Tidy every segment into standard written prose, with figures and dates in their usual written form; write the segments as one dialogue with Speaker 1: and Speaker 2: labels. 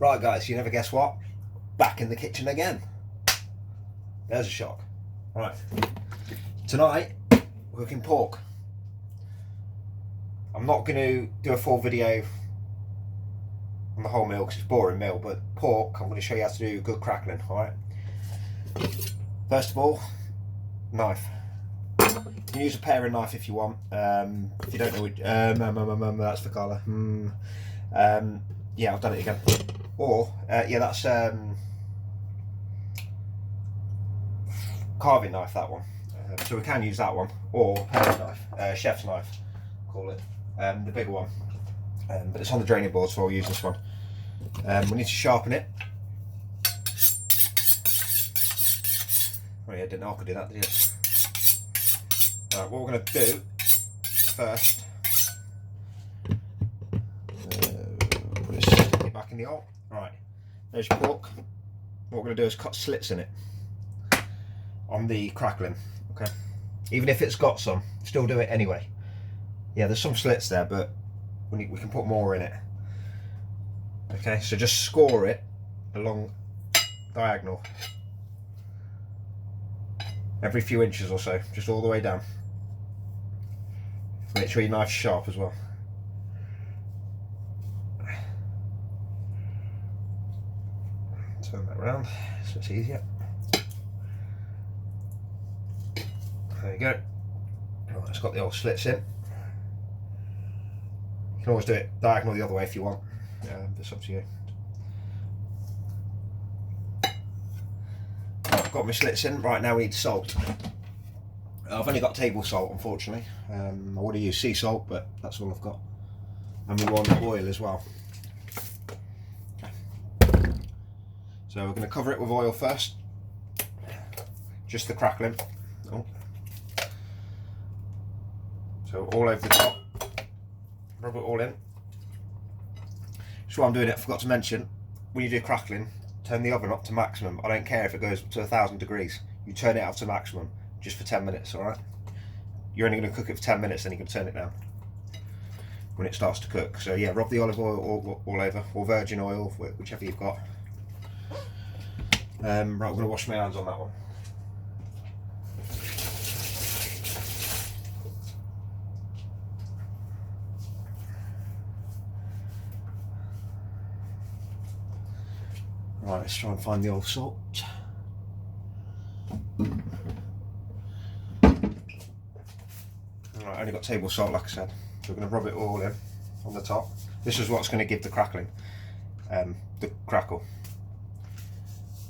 Speaker 1: Right guys, you never guess what? Back in the kitchen again. There's a shock. Right, tonight we're cooking pork. I'm not going to do a full video on the whole meal because it's a boring meal, but pork, I'm going to show you how to do good crackling, alright? First of all, knife. You can use a paring knife if you want. If you don't know that's for colour. Yeah, I've done it again. Or, yeah, that's carving knife, that one. So we can use that one, or paring knife, chef's knife, call it, the bigger one. But it's on the draining board, so I'll use this one. We need to sharpen it. Oh yeah, didn't know I could do that, did you? Right, what we're going to do first, put it back in the oil. Right, there's your pork. What we're going to do is cut slits in it on the crackling. Okay, even if it's got some, still do it anyway. Yeah, there's some slits there, but we can put more in it. Okay, so just score it along diagonal every few inches or so, just all the way down. Make sure your knife's sharp as well. Turn that around so it's easier. There you go. Right, it's got the old slits in. You can always do it diagonal the other way if you want. It's up to you. Right, I've got my slits in. Right, now we need salt. I've only got table salt, unfortunately. I would have used sea salt, but that's all I've got. And we want oil as well. Okay. So we're going to cover it with oil first. Just the crackling. Oh. So all over the top. Rub it all in. So while I'm doing it, I forgot to mention, when you do crackling, turn the oven up to maximum. I don't care if it goes to 1,000 degrees. You turn it up to maximum, just for 10 minutes, alright? You're only going to cook it for 10 minutes, then you can turn it down when it starts to cook. So yeah, rub the olive oil all over, or virgin oil, whichever you've got. Right, I'm going to wash my hands on that one. Right, let's try and find the old salt. Right, I only got table salt, like I said. So we're going to rub it all in on the top. This is what's going to give the crackling, the crackle.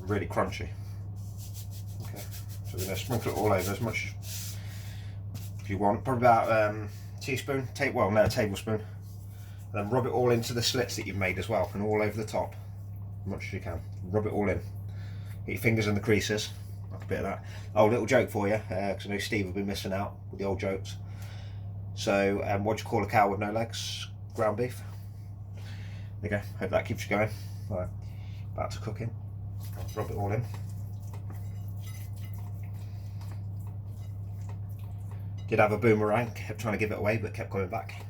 Speaker 1: Really crunchy. Okay, so we're going to sprinkle it all over as much as you want. Probably about teaspoon, tablespoon. And then rub it all into the slits that you've made as well, and all over the top. As much as you can. Rub it all in. Get your fingers in the creases. Like a bit of that. Oh, little joke for you, because I know Steve will be missing out with the old jokes. So, what do you call a cow with no legs? Ground beef. There you go. Hope that keeps you going. Right, back to cooking. Rub it all in. Did have a boomerang. Kept trying to give it away, but kept coming back.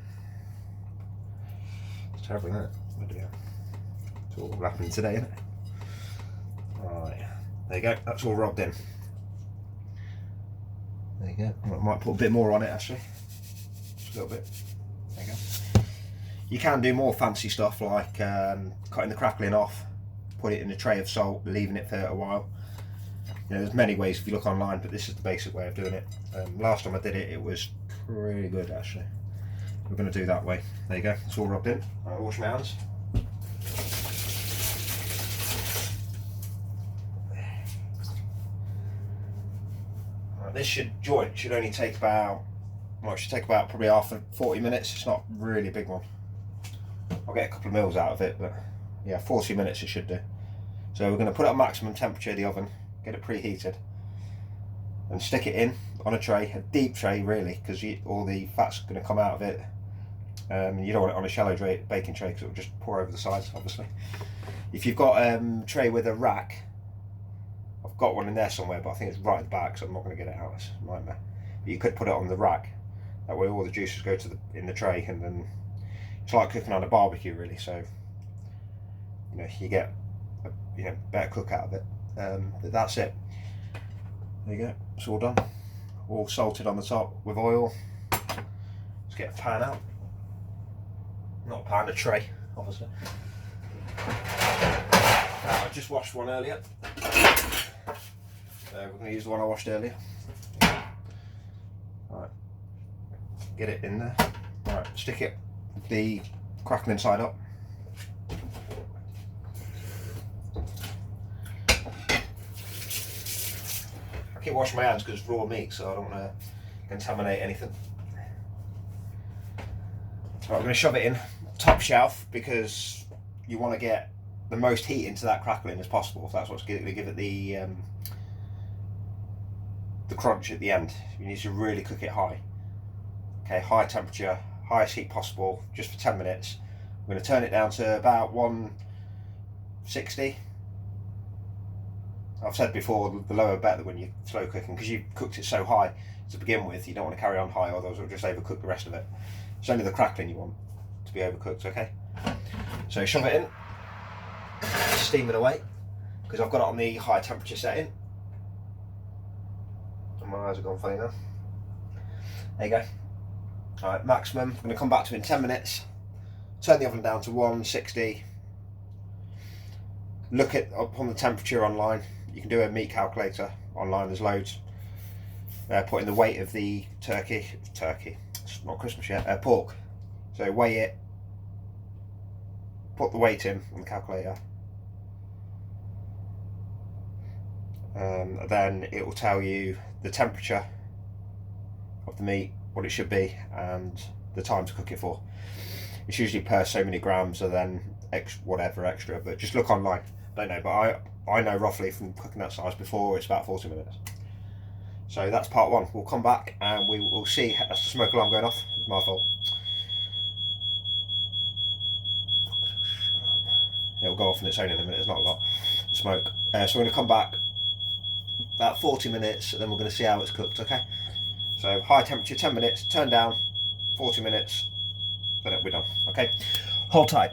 Speaker 1: It's terrible, isn't it? Oh dear. It's all happening today, isn't it? Right, there you go, that's all rubbed in. There you go. I might put a bit more on it actually. Just a little bit. There you go. You can do more fancy stuff like cutting the crackling off, put it in a tray of salt, leaving it for a while. You know, there's many ways if you look online, but this is the basic way of doing it. Last time I did it, it was pretty good actually. We're going to do that way. There you go, it's all rubbed in. I'll wash my hands. This joint should only take about, well, it should take about probably half 40 minutes. It's not really a big one. I'll get a couple of mils out of it, but yeah, 40 minutes it should do. So we're going to put it on maximum temperature of the oven, get it preheated, and stick it in on a tray, a deep tray really, because all the fat's going to come out of it. You don't want it on a shallow baking tray because it will just pour over the sides, obviously. If you've got a tray with a rack, I've got one in there somewhere, but I think it's right at the back, so I'm not going to get it out. It's a nightmare. But you could put it on the rack. That way, all the juices go to in the tray, and then it's like cooking on a barbecue, really. So you get a better cook out of it. But that's it. There you go. It's all done. All salted on the top with oil. Let's get a pan out. Not a pan, a tray, obviously. I just washed one earlier. We're going to use the one I washed earlier. Right. Get it in there. Right. Stick it, the crackling side up. I keep washing my hands because it's raw meat, so I don't want to contaminate anything. Right, I'm going to shove it in top shelf because you want to get the most heat into that crackling as possible. If that's what's going to give it the crunch at the end. You need to really cook it high. Okay, high temperature, highest heat possible, just for 10 minutes. I'm going to turn it down to about 160. I've said before, the lower better when you're slow cooking, because you've cooked it so high to begin with. You don't want to carry on high, otherwise it'll just overcook the rest of it. It's only the crackling you want to be overcooked, okay? So shove it in, steam it away, because I've got it on the high temperature setting. And my eyes have gone funny now. There you go. Alright, maximum. I'm going to come back to in 10 minutes. Turn the oven down to 160. Look at up on the temperature online. You can do a meat calculator online, there's loads. Put in the weight of the turkey, it's not Christmas yet, pork. So weigh it, put the weight in on the calculator. Then it will tell you the temperature of the meat, what it should be, and the time to cook it for. It's usually per so many grams, and then whatever extra, but just look online. I don't know, but I know roughly from cooking that size before, it's about 40 minutes. So that's part one. We'll come back and we will see. That's the smoke alarm going off. It's my fault. It'll go off on its own in a minute. It's not a lot of smoke. So we're going to come back about 40 minutes, and then we're going to see how it's cooked. Okay. So high temperature, 10 minutes. Turn down, 40 minutes. Then we're done. Okay. Hold tight.